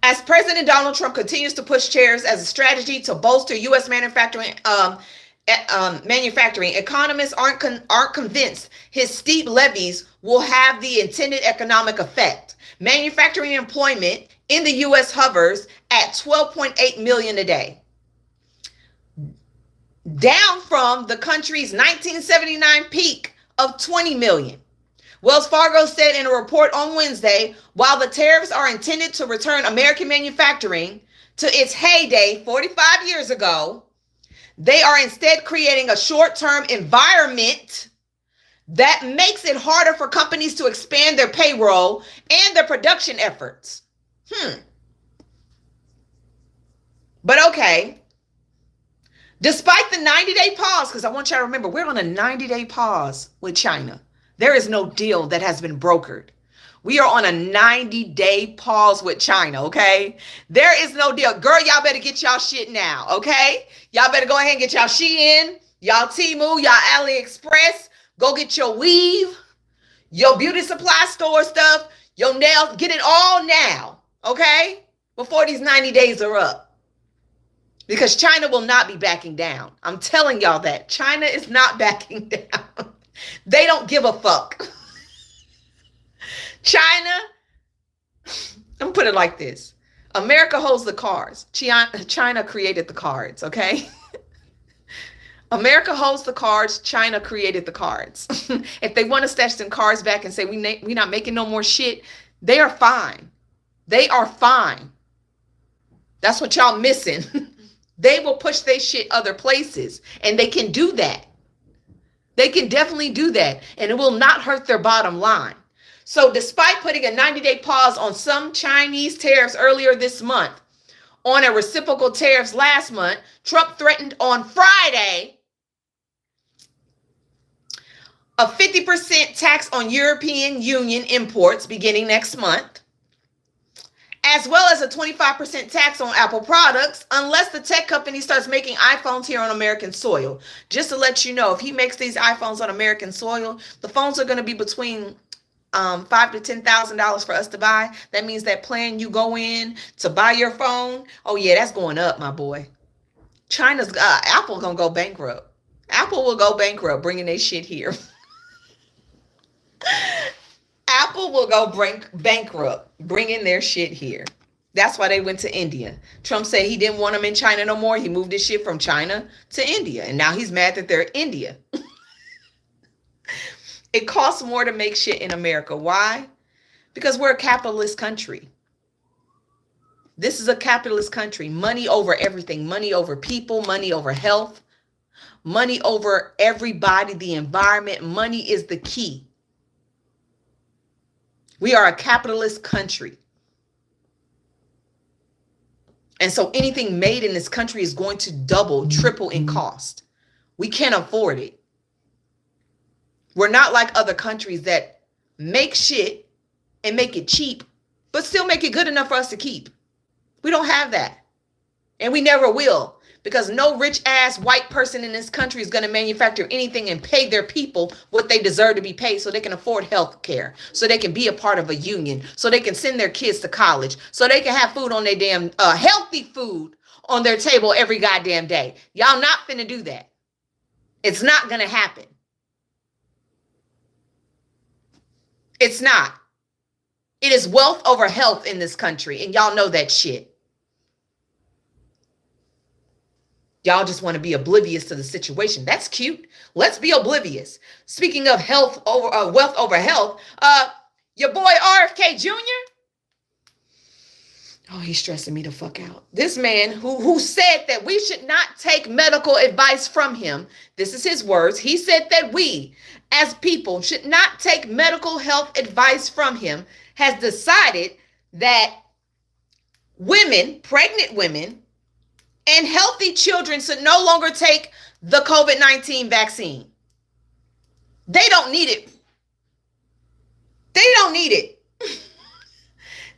As President Donald Trump continues to push tariffs as a strategy to bolster U.S. manufacturing, economists aren't convinced his steep levies will have the intended economic effect. Manufacturing employment in the U.S. hovers at 12.8 million a day, down from the country's 1979 peak of 20 million. Wells Fargo said in a report on Wednesday, while the tariffs are intended to return American manufacturing to its heyday 45 years ago, they are instead creating a short-term environment that makes it harder for companies to expand their payroll and their production efforts. But okay, despite the 90-day pause, because I want y'all to remember, we're on a 90-day pause with China. There is no deal that has been brokered. We are on a 90-day pause with China, okay? There is no deal. Girl, y'all better get y'all shit now, okay? Y'all better go ahead and get y'all Shein, y'all Temu, y'all AliExpress. Go get your weave, your beauty supply store stuff, your nails. Get it all now, okay? Before these 90 days are up. Because China will not be backing down. I'm telling y'all that. China is not backing down. They don't give a fuck. China, I'm gonna put it like this. America holds the cards. China created the cards, okay? America holds the cards. China created the cards. If they want to snatch them cards back and say we're not making no more shit, they are fine. They are fine. That's what y'all missing. They will push their shit other places, and they can do that. They can definitely do that, and it will not hurt their bottom line. So despite putting a 90-day pause on some Chinese tariffs earlier this month, on a reciprocal tariffs last month, Trump threatened on Friday a 50% tax on European Union imports beginning next month, as well as a 25% tax on Apple products unless the tech company starts making iPhones here on American soil. Just to let you know, if he makes these iPhones on American soil, the phones are going to be between $5,000 to $10,000 for us to buy. That means that plan you go in to buy your phone, oh yeah, that's going up, my boy. China's Apple gonna go bankrupt. Apple will go bankrupt bringing their shit here. Apple will go bankrupt bringing their shit here. That's why they went to India. Trump said he didn't want them in China no more. He moved his shit from China to India, and now he's mad that they're India. It costs more to make shit in America. Why? Because we're a capitalist country. This is a capitalist country. Money over everything. Money over people. Money over health. Money over everybody, the environment. Money is the key. We are a capitalist country. And so anything made in this country is going to double, triple in cost. We can't afford it. We're not like other countries that make shit and make it cheap, but still make it good enough for us to keep. We don't have that. And we never will, because no rich ass white person in this country is going to manufacture anything and pay their people what they deserve to be paid so they can afford health care, so they can be a part of a union, so they can send their kids to college, so they can have food on their damn healthy food on their table every goddamn day. Y'all not finna do that. It's not going to happen. It's not. It is wealth over health in this country, and y'all know that shit. Y'all just want to be oblivious to the situation. That's cute. Let's be oblivious. Speaking of health over wealth over health, your boy RFK Jr. Oh, he's stressing me the fuck out. This man who said that we should not take medical advice from him. This is his words. He said that we as people should not take medical health advice from him, has decided that women, pregnant women, and healthy children should no longer take the COVID-19 vaccine. They don't need it. They don't need it.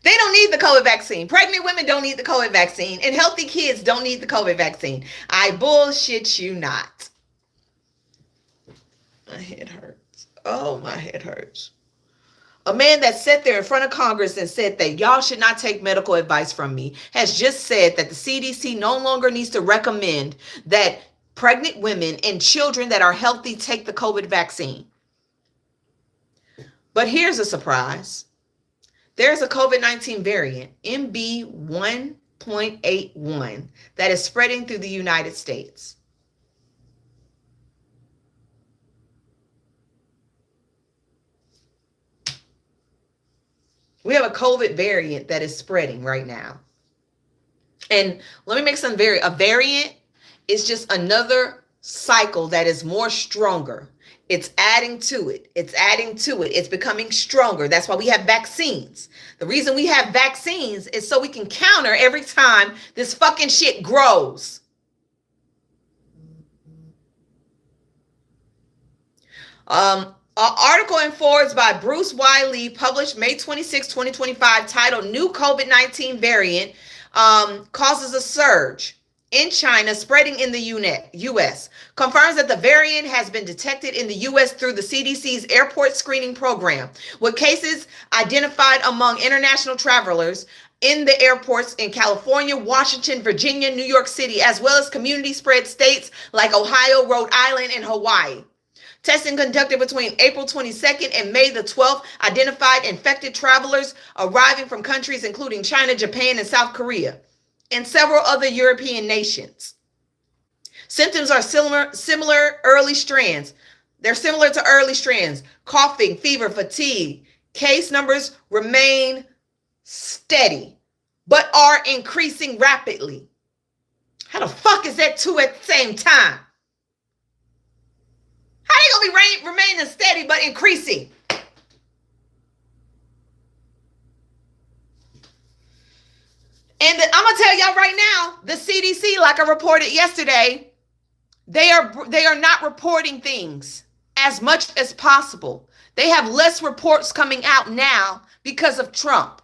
They don't need the COVID vaccine. Pregnant women don't need the COVID vaccine, and healthy kids don't need the COVID vaccine. I bullshit you not. My head hurts. Oh, my head hurts. A man that sat there in front of Congress and said that y'all should not take medical advice from me has just said that the CDC no longer needs to recommend that pregnant women and children that are healthy take the COVID vaccine. But here's a surprise. There's a COVID-19 variant, MB1.81, that is spreading through the United States. We have a COVID variant that is spreading right now. And let me make some a variant is just another cycle that is more stronger. It's adding to it. It's adding to it. It's becoming stronger. That's why we have vaccines. The reason we have vaccines is so we can counter every time this fucking shit grows. An article in Forbes by Bruce Wiley, published May 26, 2025, titled New COVID-19 Variant Causes a Surge in China, Spreading in the U.S., confirms that the variant has been detected in the U.S. through the CDC's airport screening program, with cases identified among international travelers in the airports in California, Washington, Virginia, New York City, as well as community spread states like Ohio, Rhode Island, and Hawaii. Testing conducted between April 22nd and May the 12th identified infected travelers arriving from countries including China, Japan, and South Korea, and several other European nations. Symptoms are similar early strands. They're similar to early strands: coughing, fever, fatigue. Case numbers remain steady, but are increasing rapidly. How the fuck is that two at the same time? How they gonna be remaining steady but increasing? And I'm gonna tell y'all right now, the CDC, like I reported yesterday, they are not reporting things as much as possible. They have less reports coming out now because of Trump.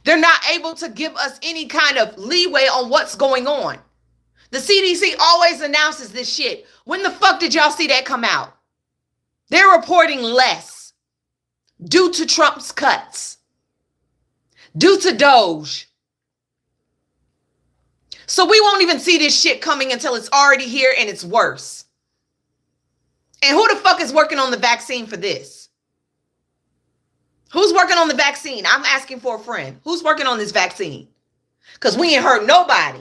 They're not able to give us any kind of leeway on what's going on. The CDC always announces this shit. When the fuck did y'all see that come out? They're reporting less due to Trump's cuts, due to Doge. So we won't even see this shit coming until it's already here and it's worse. And who the fuck is working on the vaccine for this? Who's working on the vaccine? I'm asking for a friend. Who's working on this vaccine? Because we ain't heard nobody.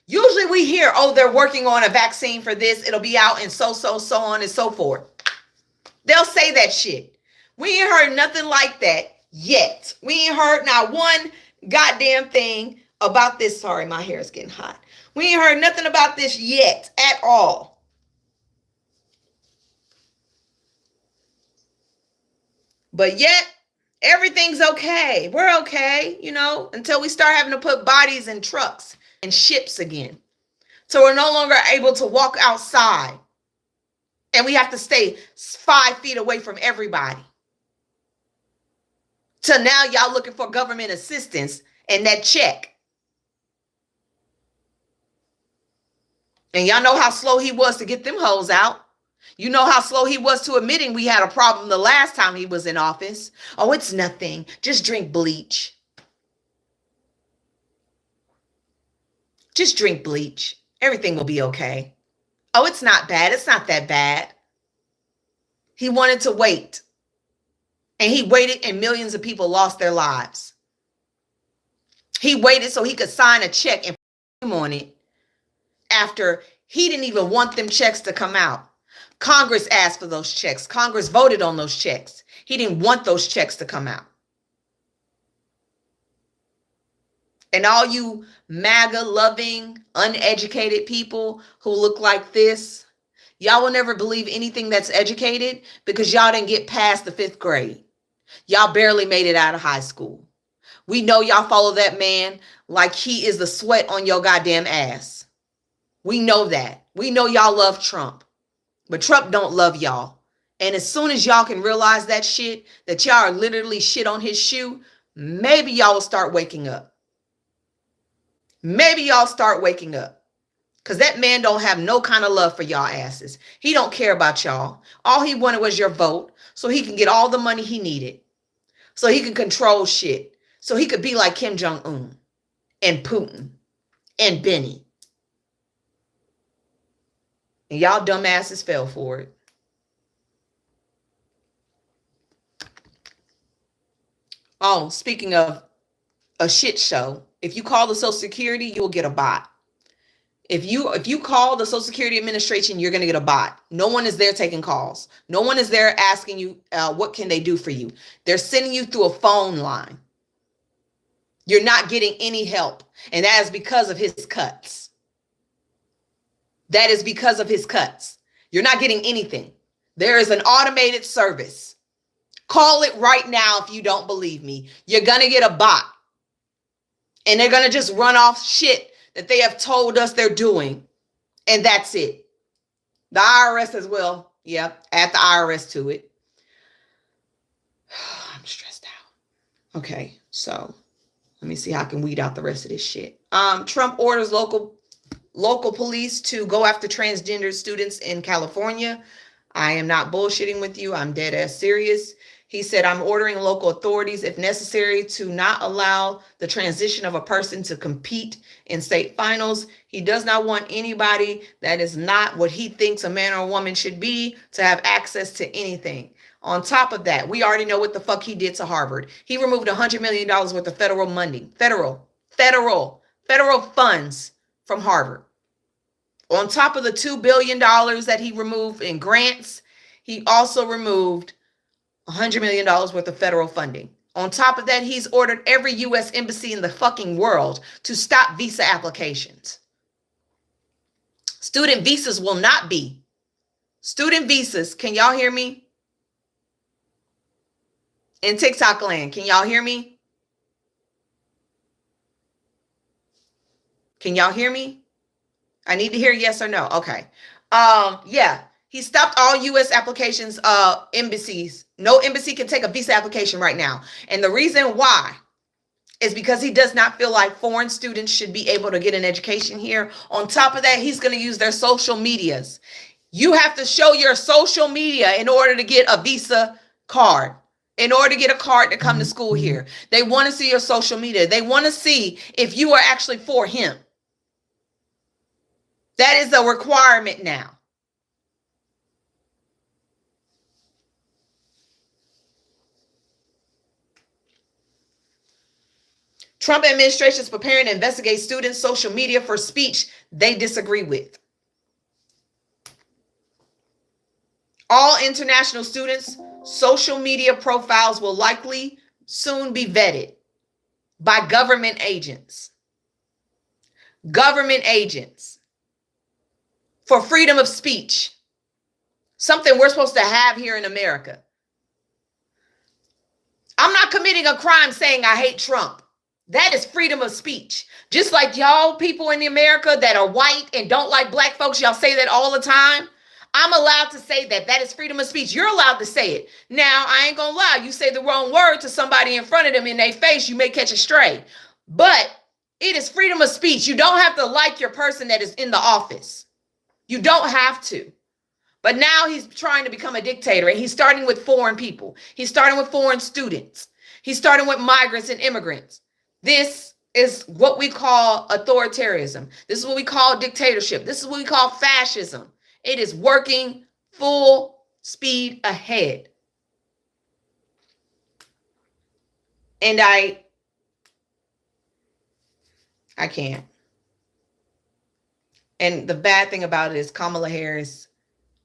Usually we hear, oh, they're working on a vaccine for this. It'll be out and so on and so forth. They'll say that shit. We ain't heard nothing like that yet. We ain't heard not one goddamn thing about this. Sorry, my hair is getting hot. We ain't heard nothing about this yet at all. But yet, everything's okay. We're okay, you know, until we start having to put bodies in trucks and ships again. So we're no longer able to walk outside. And we have to stay 5 feet away from everybody. So now y'all looking for government assistance and that check. And y'all know how slow he was to get them hoes out. You know how slow he was to admitting we had a problem the last time he was in office. Oh, it's nothing. Just drink bleach. Just drink bleach. Everything will be okay. Oh, it's not bad. It's not that bad. He wanted to wait. And he waited and millions of people lost their lives. He waited so he could sign a check and put him on it after he didn't even want them checks to come out. Congress asked for those checks. Congress voted on those checks. He didn't want those checks to come out. And all you MAGA-loving, uneducated people who look like this, y'all will never believe anything that's educated because y'all didn't get past the 5th grade. Y'all barely made it out of high school. We know y'all follow that man like he is the sweat on your goddamn ass. We know that. We know y'all love Trump. But Trump don't love y'all. And as soon as y'all can realize that shit, that y'all are literally shit on his shoe, maybe y'all will start waking up. Maybe y'all start waking up. Because that man don't have no kind of love for y'all asses. He don't care about y'all. All he wanted was your vote so he can get all the money he needed. So he can control shit. So he could be like Kim Jong-un and Putin and Benny. And y'all dumbasses fell for it. Oh, speaking of a shit show, if you call the Social Security, you'll get a bot. If you call the Social Security Administration, you're going to get a bot. No one is there taking calls. No one is there asking you, what can they do for you? They're sending you through a phone line. You're not getting any help. And that is because of his cuts. That is because of his cuts. You're not getting anything. There is an automated service. Call it right now if you don't believe me. You're going to get a bot. And they're going to just run off shit that they have told us they're doing. And that's it. The IRS as well. Yeah, add the IRS to it. I'm stressed out. Okay, so let me see how I can weed out the rest of this shit. Trump orders local police to go after transgender students in California. I am not bullshitting with you. I'm dead ass serious. He said, I'm ordering local authorities, if necessary, to not allow the transition of a person to compete in state finals. He does not want anybody that is not what he thinks a man or a woman should be to have access to anything. On top of that, we already know what the fuck he did to Harvard. He removed $100 million worth of federal money, federal funds from Harvard. On top of the $2 billion that he removed in grants, he also removed $100 million worth of federal funding. On top of that, he's ordered every U.S. embassy in the fucking world to stop visa applications. Student visas will not be. Student visas, can y'all hear me? In TikTok land, can y'all hear me? Can y'all hear me? I need to hear yes or no. Okay. Yeah. He stopped all U.S. applications, embassies. No embassy can take a visa application right now. And the reason why is because he does not feel like foreign students should be able to get an education here. On top of that, he's going to use their social medias. You have to show your social media in order to get a visa card, in order to get a card to come to school here. They want to see your social media. They want to see if you are actually for him. That is a requirement now. Trump administration is preparing to investigate students' social media for speech they disagree with. All international students' social media profiles will likely soon be vetted by government agents. Government agents for freedom of speech. Something we're supposed to have here in America. I'm not committing a crime saying I hate Trump. That is freedom of speech. Just like y'all people in America that are white and don't like black folks, y'all say that all the time. I'm allowed to say that. That is freedom of speech. You're allowed to say it. Now, I ain't gonna lie. You say the wrong word to somebody in front of them in their face, you may catch a stray. But it is freedom of speech. You don't have to like your person that is in the office. You don't have to. But now he's trying to become a dictator, and he's starting with foreign people. He's starting with foreign students. He's starting with migrants and immigrants. This is what we call authoritarianism. This is what we call dictatorship. This is what we call fascism. It is working full speed ahead. And I can't. And the bad thing about it is Kamala Harris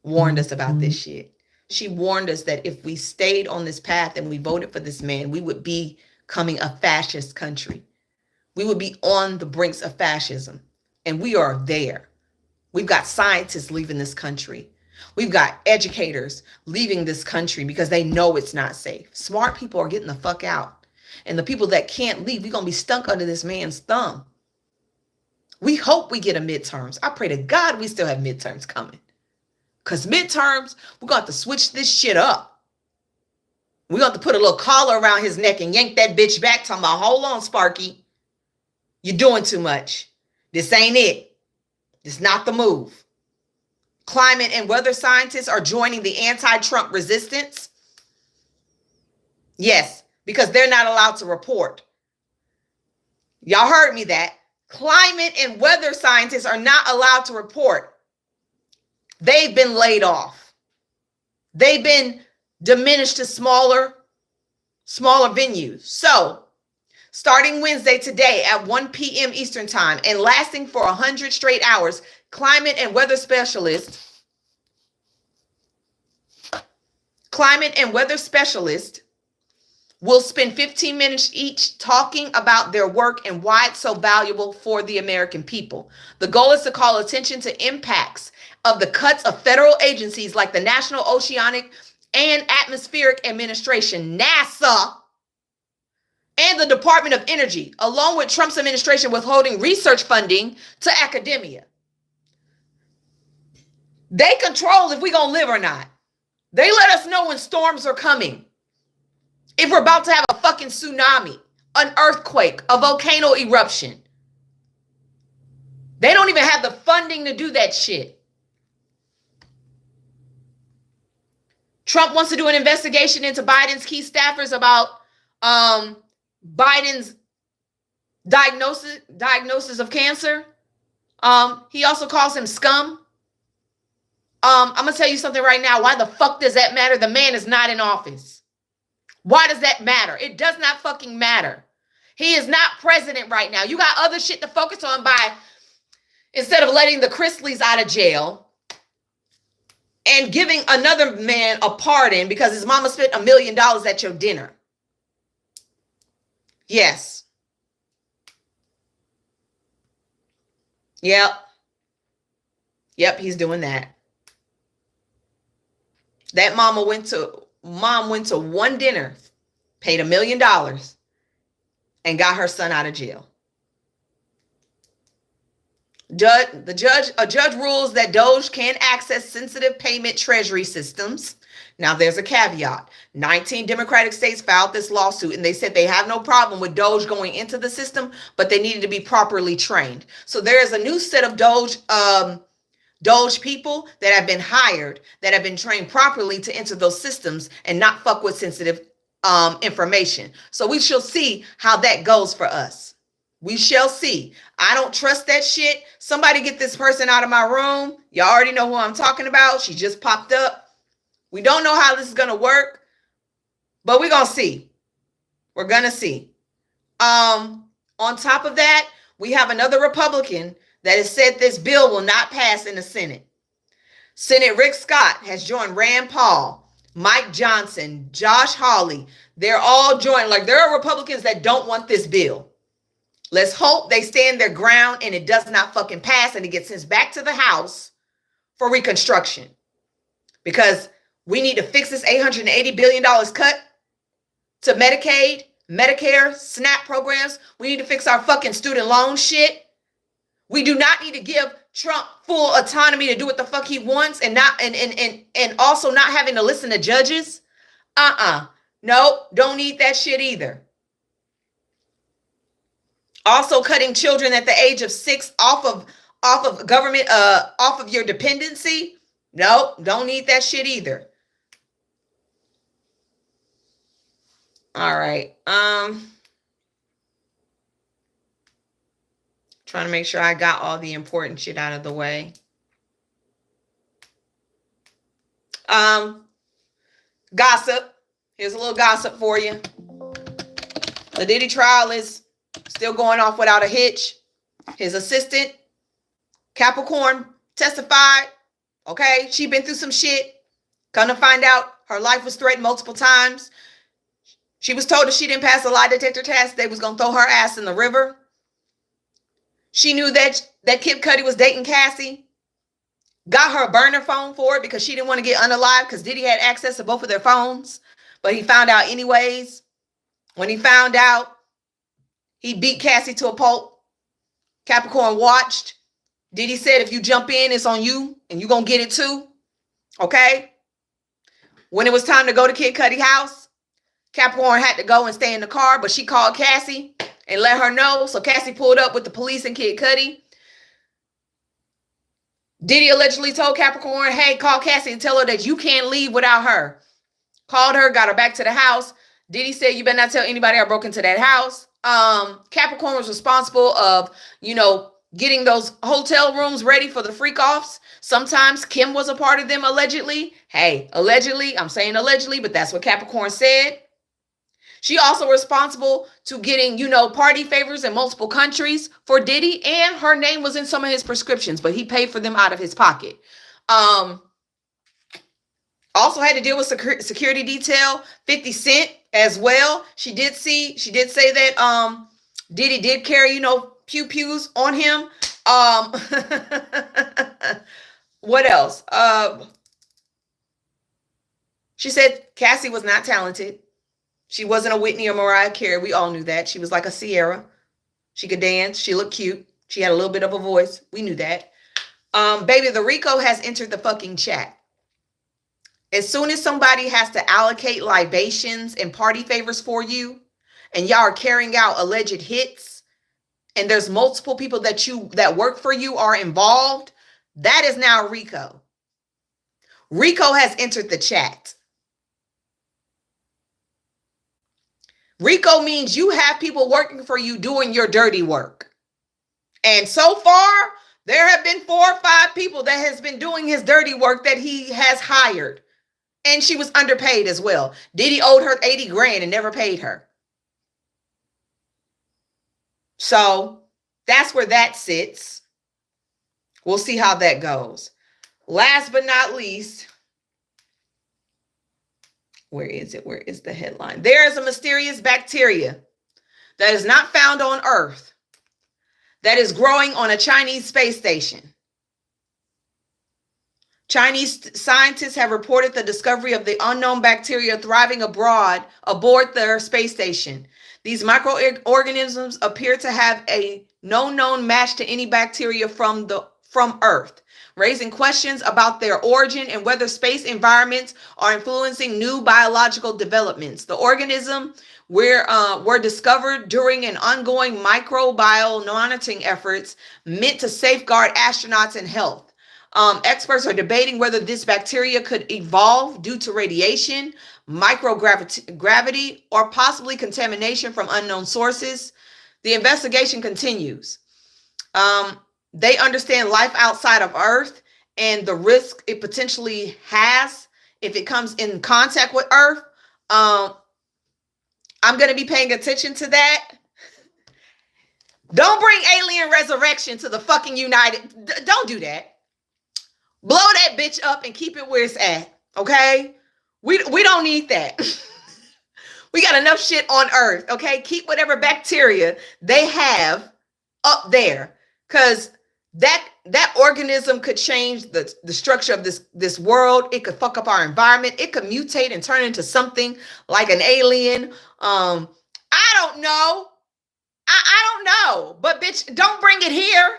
warned us about this shit. She warned us that if we stayed on this path and we voted for this man, we would be becoming a fascist country. We would be on the brinks of fascism. And we are there. We've got scientists leaving this country. We've got educators leaving this country because they know it's not safe. Smart people are getting the fuck out. And the people that can't leave, we're going to be stuck under this man's thumb. We hope we get a midterms. I pray to God we still have midterms coming. Because midterms, we're going to have to switch this shit up. We're going to have to put a little collar around his neck and yank that bitch back, talking about, hold on, Sparky. You're doing too much. This ain't it. It's not the move. Climate and weather scientists are joining the anti-Trump resistance. Yes, because they're not allowed to report. Y'all heard me that. Climate and weather scientists are not allowed to report. They've been laid off. They've been diminished to smaller venues. So, starting Wednesday today at 1 p.m. Eastern time and lasting for 100 straight hours, climate and weather specialists will spend 15 minutes each talking about their work and why it's so valuable for the American people. The goal is to call attention to impacts of the cuts of federal agencies like the National Oceanic and Atmospheric Administration, NASA, and the Department of Energy, along with Trump's administration withholding research funding to academia. They control if we're going to live or not. They let us know when storms are coming. If we're about to have a fucking tsunami, an earthquake, a volcano eruption. They don't even have the funding to do that shit. Trump wants to do an investigation into Biden's key staffers about Biden's diagnosis of cancer. He also calls him scum. I'm going to tell you something right now. Why the fuck does that matter? The man is not in office. Why does that matter? It does not fucking matter. He is not president right now. You got other shit to focus on instead of letting the Chrisleys out of jail and giving another man a pardon because his mama spent $1 million at your dinner. Yes. Yep, he's doing that. That mom went to one dinner, paid $1 million, and got her son out of jail. A judge rules that Doge can't access sensitive payment treasury systems. Now, there's a caveat. 19 Democratic states filed this lawsuit, and they said they have no problem with Doge going into the system, but they needed to be properly trained. So there is a new set of Doge people that have been hired, that have been trained properly to enter those systems and not fuck with sensitive information. So we shall see how that goes for us. We shall see. I don't trust that shit. Somebody get this person out of my room. Y'all already know who I'm talking about. She just popped up. We don't know how this is going to work, but we're going to see. We're going to see. On top of that, we have another Republican that has said this bill will not pass in the Senate. Senate Rick Scott has joined Rand Paul, Mike Johnson, Josh Hawley. They're all joined. Like, there are Republicans that don't want this bill. Let's hope they stand their ground and it does not fucking pass and it gets sent back to the House for reconstruction. Because we need to fix this $880 billion cut to Medicaid, Medicare, SNAP programs. We need to fix our fucking student loan shit. We do not need to give Trump full autonomy to do what the fuck he wants and not and also not having to listen to judges. Nope, don't need that shit either. Also cutting children at the age of 6 off of government, off of your dependency. Nope, don't need that shit either. All right. Trying to make sure I got all the important shit out of the way. Gossip. Here's a little gossip for you. The Diddy trial is still going off without a hitch. His assistant, Capricorn, testified. Okay, she been through some shit. Come to find out, her life was threatened multiple times. She was told if she didn't pass the lie detector test, they was going to throw her ass in the river. She knew that Kid Cudi was dating Cassie. Got her a burner phone for it because she didn't want to get unalived because Diddy had access to both of their phones. But he found out anyways. When he found out, he beat Cassie to a pulp. Capricorn watched. Diddy said, if you jump in, it's on you and you're going to get it too. Okay? When it was time to go to Kid Cudi's house, Capricorn had to go and stay in the car, but she called Cassie and let her know. So Cassie pulled up with the police and Kid Cudi. Diddy allegedly told Capricorn, hey, call Cassie and tell her that you can't leave without her. Called her, got her back to the house. Diddy said, you better not tell anybody I broke into that house. Capricorn was responsible of, getting those hotel rooms ready for the freak-offs. Sometimes Kim was a part of them, allegedly. Hey, allegedly, I'm saying allegedly, but that's what Capricorn said. She also responsible to getting, party favors in multiple countries for Diddy, and her name was in some of his prescriptions, but he paid for them out of his pocket. Also had to deal with security detail, 50 Cent as well. She did say that Diddy did carry, pew-pews on him. What else? She said Cassie was not talented. She wasn't a Whitney or Mariah Carey. We all knew that. She was like a Sierra. She could dance. She looked cute. She had a little bit of a voice. We knew that. Baby, the Rico has entered the fucking chat. As soon as somebody has to allocate libations and party favors for you, and y'all are carrying out alleged hits, and there's multiple people that work for you are involved, that is now Rico. Rico has entered the chat. Rico means you have people working for you doing your dirty work. And so far, there have been 4 or 5 people that has been doing his dirty work that he has hired. And she was underpaid as well. Diddy owed her 80 grand and never paid her. So that's where that sits. We'll see how that goes. Last but not least, where is it? Where is the headline? There is a mysterious bacteria that is not found on Earth that is growing on a Chinese space station. Chinese scientists have reported the discovery of the unknown bacteria thriving aboard their space station. These microorganisms appear to have no known match to any bacteria from Earth, raising questions about their origin and whether space environments are influencing new biological developments. The organisms were discovered during an ongoing microbial monitoring efforts meant to safeguard astronauts and health. Experts are debating whether this bacteria could evolve due to radiation, microgravity, or possibly contamination from unknown sources. The investigation continues. They understand life outside of Earth and the risk it potentially has if it comes in contact with Earth. I'm going to be paying attention to that. Don't bring alien resurrection to the fucking United. Don't do that. Blow that bitch up and keep it where it's at. Okay? We don't need that. We got enough shit on Earth. Okay? Keep whatever bacteria they have up there. Because that organism could change the structure of this world. It could fuck up our environment. It could mutate and turn into something like an alien. I don't know. I don't know. But bitch, don't bring it here.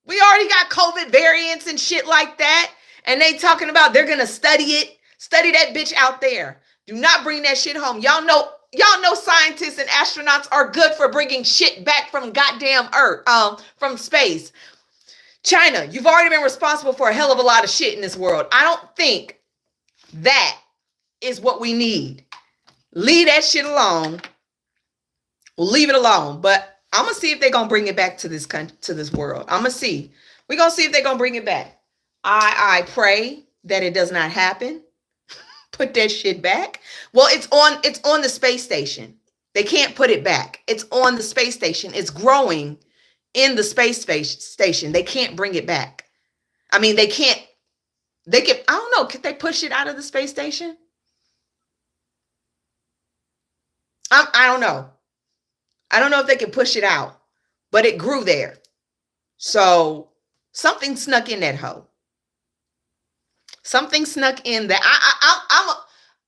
We already got COVID variants and shit like that. And they talking about they're gonna study it. Study that bitch out there. Do not bring that shit home. Y'all know scientists and astronauts are good for bringing shit back from goddamn Earth, from space. China, you've already been responsible for a hell of a lot of shit in this world. I don't think that is what we need. Leave that shit alone. We'll leave it alone. But I'm going to see if they're going to bring it back to this country, to this world. I'm going to see. We're going to see if they're going to bring it back. I pray that it does not happen. Put that shit back. Well, it's on the space station. They can't put it back. It's on the space station. It's growing in the space station. They can't bring it back. I mean, they can, I don't know. Could they push it out of the space station? I don't know. I don't know if they can push it out, but it grew there. So something snuck in that hole. Something snuck in there.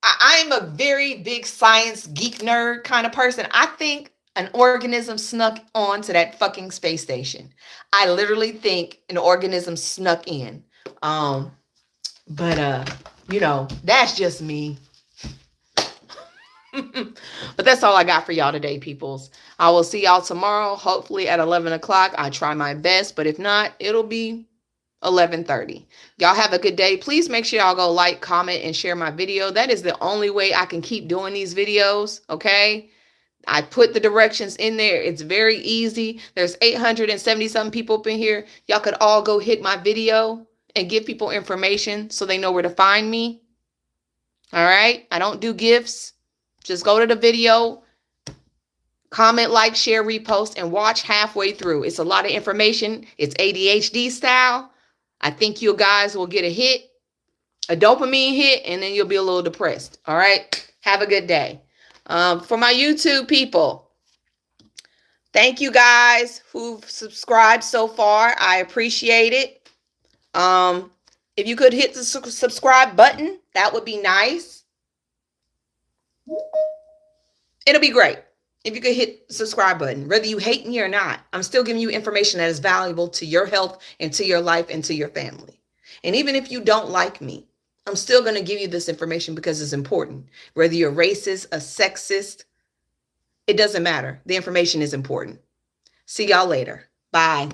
I'm a very big science geek nerd kind of person. I think an organism snuck onto that fucking space station. I literally think an organism snuck in. But you know, that's just me. But that's all I got for y'all today, peoples. I will see y'all tomorrow, hopefully at 11 o'clock. I try my best, but if not, it'll be 11:30. Y'all have a good day. Please make sure y'all go like, comment, and share my video. That is the only way I can keep doing these videos, okay? I put the directions in there. It's very easy. There's 870 something people up in here. Y'all could all go hit my video and give people information so they know where to find me. All right? I don't do gifts. Just go to the video, comment, like, share, repost, and watch halfway through. It's a lot of information. It's ADHD style. I think you guys will get a hit, a dopamine hit, and then you'll be a little depressed. All right? Have a good day. For my YouTube people, thank you guys who've subscribed so far. I appreciate it. If you could hit the subscribe button, that would be nice. It'll be great if you could hit the subscribe button, whether you hate me or not. I'm still giving you information that is valuable to your health and to your life and to your family. And even if you don't like me, I'm still going to give you this information because it's important. Whether you're racist, a sexist, it doesn't matter. The information is important. See y'all later. Bye.